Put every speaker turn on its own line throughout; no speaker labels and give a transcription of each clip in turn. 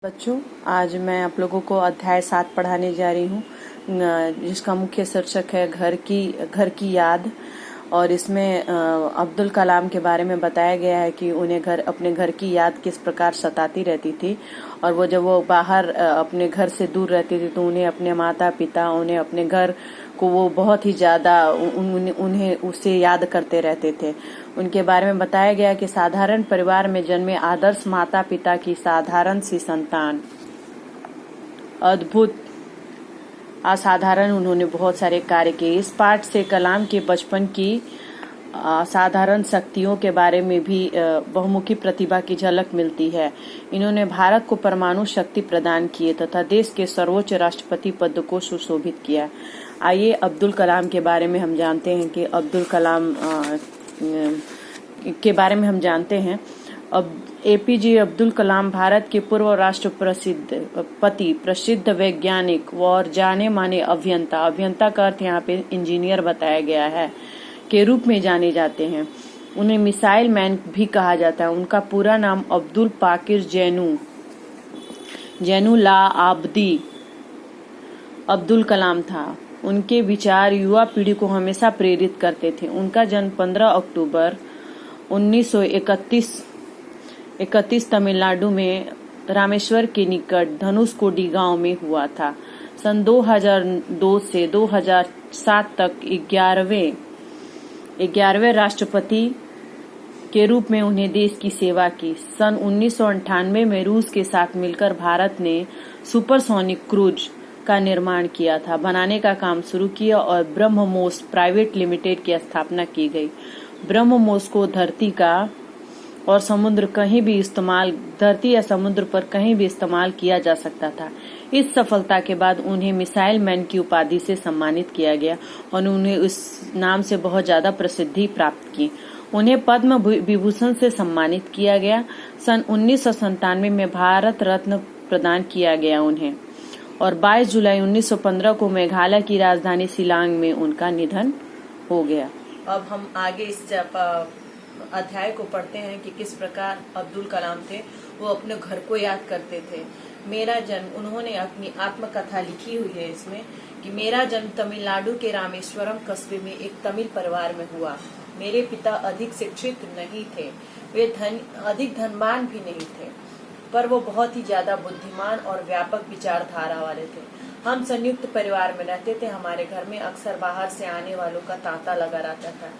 बच्चों, आज मैं आप लोगों को अध्याय 7 पढ़ाने जा रही हूँ, जिसका मुख्य शीर्षक है घर की याद। और इसमें अब्दुल कलाम के बारे में बताया गया है कि उन्हें अपने घर की याद किस प्रकार सताती रहती थी। और जब वो बाहर अपने घर से दूर रहती थी तो उन्हें अपने माता पिता, उन्हें अपने घर को वो बहुत ही ज्यादा उन्हें उसे याद करते रहते थे। उनके बारे में बताया गया कि साधारण परिवार में जन्मे आदर्श माता पिता की साधारण सी संतान, अद्भुत असाधारण उन्होंने बहुत सारे कार्य किए। इस पाठ से कलाम के बचपन की असाधारण शक्तियों के बारे में भी बहुमुखी प्रतिभा की झलक मिलती है। इन्होंने भारत को परमाणु शक्ति प्रदान किए तथा देश के सर्वोच्च राष्ट्रपति पद को सुशोभित किया। आइए अब्दुल कलाम के बारे में हम जानते हैं कि अब्दुल कलाम के बारे में हम जानते हैं। अब एपीजे अब्दुल कलाम भारत के पूर्व राष्ट्रपति, प्रसिद्ध वैज्ञानिक और जाने माने अभियंता का अर्थ यहाँ पे इंजीनियर बताया गया है, के रूप में जाने जाते हैं। उन्हें मिसाइल मैन भी कहा जाता है। उनका पूरा नाम अब्दुल पाकिर जैनुला आबदी अब्दुल कलाम था। उनके विचार युवा पीढ़ी को हमेशा प्रेरित करते थे। उनका जन्म 15 अक्टूबर 1931 तमिलनाडु में रामेश्वर के निकट धनुषकोडी गांव में हुआ था। सन 2002 से 2007 तक 11वें राष्ट्रपति के रूप में उन्हें देश की सेवा की। सन 1998 में रूस के साथ मिलकर भारत ने सुपरसोनिक क्रूज का निर्माण किया था, बनाने का काम शुरू किया और ब्रह्मोस प्राइवेट लिमिटेड की स्थापना की गई। ब्रह्मोस को धरती या समुद्र पर कहीं भी इस्तेमाल किया जा सकता था। इस सफलता के बाद उन्हें मिसाइल मैन की उपाधि से सम्मानित किया गया और उन्हें उस नाम से बहुत ज्यादा प्रसिद्धि प्राप्त की। उन्हें पद्म विभूषण से सम्मानित किया गया। सन 1997 में भारत रत्न प्रदान किया गया उन्हें, और 22 जुलाई 1915 को मेघालय की राजधानी शिलांग में उनका निधन हो गया। अब हम आगे इस अध्याय को पढ़ते हैं कि किस प्रकार अब्दुल कलाम थे। वो अपने घर को याद करते थे। मेरा जन्म, उन्होंने अपनी आत्मकथा लिखी हुई है इसमें कि मेरा जन्म तमिलनाडु के रामेश्वरम कस्बे में एक तमिल परिवार में हुआ। मेरे पिता अधिक शिक्षित नहीं थे, वे अधिक धनवान भी नहीं थे, पर वो बहुत ही ज्यादा बुद्धिमान और व्यापक विचारधारा वाले थे। हम संयुक्त परिवार में रहते थे। हमारे घर में अक्सर बाहर से आने वालों का तांता लगा रहता था।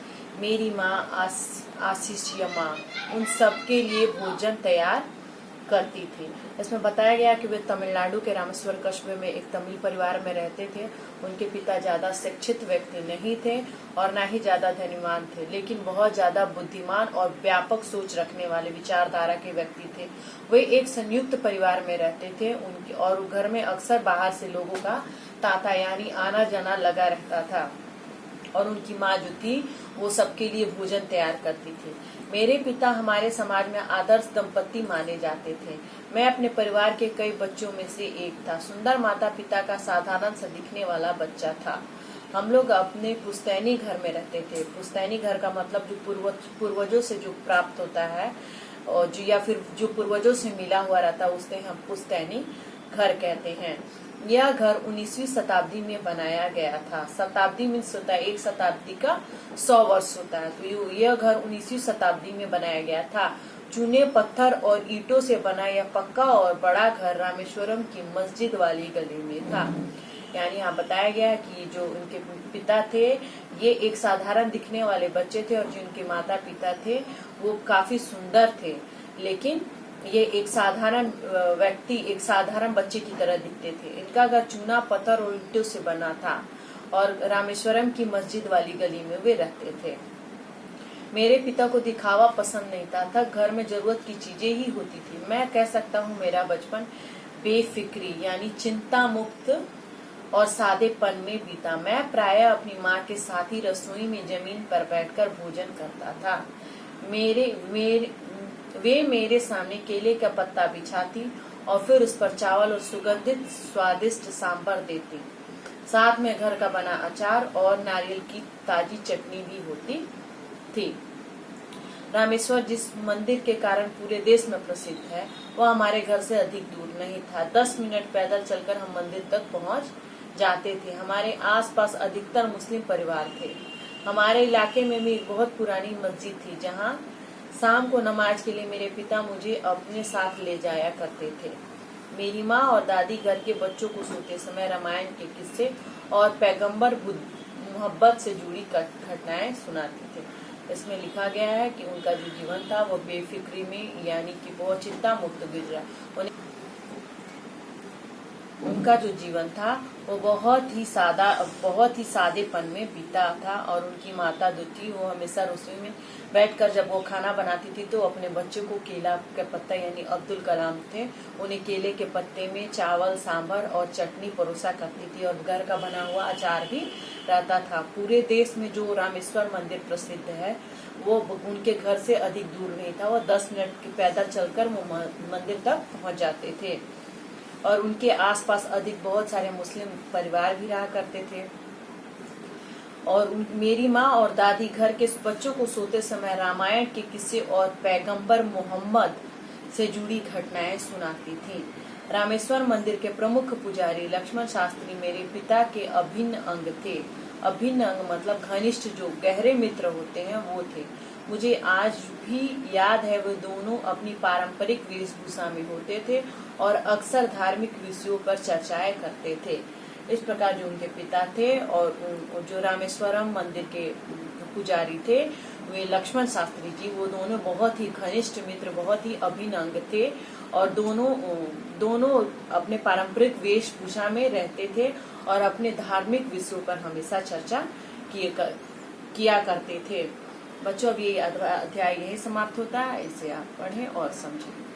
मेरी माँ आशीषीय माँ उन सबके लिए भोजन तैयार करती थी। इसमें बताया गया कि वे तमिलनाडु के रामेश्वर कस्बे में एक तमिल परिवार में रहते थे। उनके पिता ज्यादा शिक्षित व्यक्ति नहीं थे और न ही ज्यादा धनवान थे, लेकिन बहुत ज्यादा बुद्धिमान और व्यापक सोच रखने वाले विचारधारा के व्यक्ति थे। वे एक संयुक्त परिवार में रहते थे और घर में अक्सर बाहर से लोगों का तांता यानी आना जाना लगा रहता था, और उनकी माँ जो थी वो सबके लिए भोजन तैयार करती थी। मेरे पिता हमारे समाज में आदर्श दंपति माने जाते थे। मैं अपने परिवार के कई बच्चों में से एक था। सुंदर माता पिता का साधारण सा दिखने वाला बच्चा था। हम लोग अपने पुश्तैनी घर में रहते थे। पुश्तैनी घर का मतलब जो पूर्वजों से जो प्राप्त होता है, और या फिर जो पूर्वजों से मिला हुआ रहता है, उसे हम पुश्तैनी घर कहते हैं। यह घर 19वीं शताब्दी में बनाया गया था। शताब्दी मीन्स होता है एक शताब्दी का 100 वर्ष होता है, तो यह घर 19वीं शताब्दी में बनाया गया था। चूने, पत्थर और ईंटों से बना यह पक्का और बड़ा घर रामेश्वरम की मस्जिद वाली गली में था। यानी यहाँ बताया गया कि जो उनके पिता थे ये एक साधारण दिखने वाले बच्चे थे, और जो उनके माता पिता थे वो काफी सुंदर थे, लेकिन ये एक साधारण व्यक्ति, एक साधारण बच्चे की तरह दिखते थे। इनका घर चूना, पत्थर और ईंटों से बना था और रामेश्वरम की मस्जिद वाली गली में वे रहते थे। मेरे पिता को दिखावा पसंद नहीं था। घर में जरूरत की चीजें ही होती थी। मैं कह सकता हूँ मेरा बचपन बेफिक्री यानी चिंता मुक्त और सादेपन में बीता। मैं प्रायः अपनी माँ के साथ ही रसोई में जमीन पर बैठकर भोजन करता था। वे मेरे सामने केले का पत्ता बिछाती और फिर उस पर चावल और सुगंधित स्वादिष्ट सांभर देती। साथ में घर का बना अचार और नारियल की ताजी चटनी भी होती थी। रामेश्वर जिस मंदिर के कारण पूरे देश में प्रसिद्ध है, वह हमारे घर से अधिक दूर नहीं था। 10 मिनट पैदल चलकर हम मंदिर तक पहुंच जाते थे। हमारे आसपास अधिकतर मुस्लिम परिवार थे। हमारे इलाके में भी एक बहुत पुरानी मस्जिद थी, जहां शाम को नमाज के लिए मेरे पिता मुझे अपने साथ ले जाया करते थे। मेरी माँ और दादी घर के बच्चों को सोते समय रामायण के किस्से और पैगंबर मोहब्बत से जुड़ी घटनाएं सुनाते थे। इसमें लिखा गया है कि उनका जो जीवन था वो बेफिक्री में, यानी कि बहुत चिंता मुक्त गुजरा। उनका जो जीवन था वो बहुत ही सादेपन में बीता था। और उनकी माता जो थी वो हमेशा रसोई में बैठकर जब वो खाना बनाती थी तो अपने बच्चों को केला के पत्ता, यानी अब्दुल कलाम थे, उन्हें केले के पत्ते में चावल, सांभर और चटनी परोसा करती थी और घर का बना हुआ अचार भी रहता था। पूरे देश में जो रामेश्वर मंदिर प्रसिद्ध है वो उनके घर से अधिक दूर नहीं था। वो 10 मिनट की पैदल चलकर वो मंदिर तक पहुंच जाते थे। और उनके आसपास बहुत सारे मुस्लिम परिवार भी रहा करते थे। और मेरी माँ और दादी घर के बच्चों को सोते समय रामायण के किस्से और पैगंबर मोहम्मद से जुड़ी घटनाएं सुनाती थी। रामेश्वर मंदिर के प्रमुख पुजारी लक्ष्मण शास्त्री मेरे पिता के अभिन्न अंग थे। अभिन्न अंग मतलब घनिष्ठ, जो गहरे मित्र होते हैं वो थे। मुझे आज भी याद है वो दोनों अपनी पारंपरिक वेशभूषा में होते थे और अक्सर धार्मिक विषयों पर चर्चाएं करते थे। इस प्रकार जो उनके पिता थे और जो रामेश्वरम मंदिर के पुजारी थे वे लक्ष्मण शास्त्री जी, वो दोनों बहुत ही घनिष्ठ मित्र, बहुत ही अभिन्न अंग थे। और दोनों अपने पारंपरिक वेशभूषा में रहते थे और अपने धार्मिक विषयों पर हमेशा चर्चा किया करते थे। बच्चों, अब ये अध्याय यही समाप्त होता है। इसे आप पढ़ें और समझें।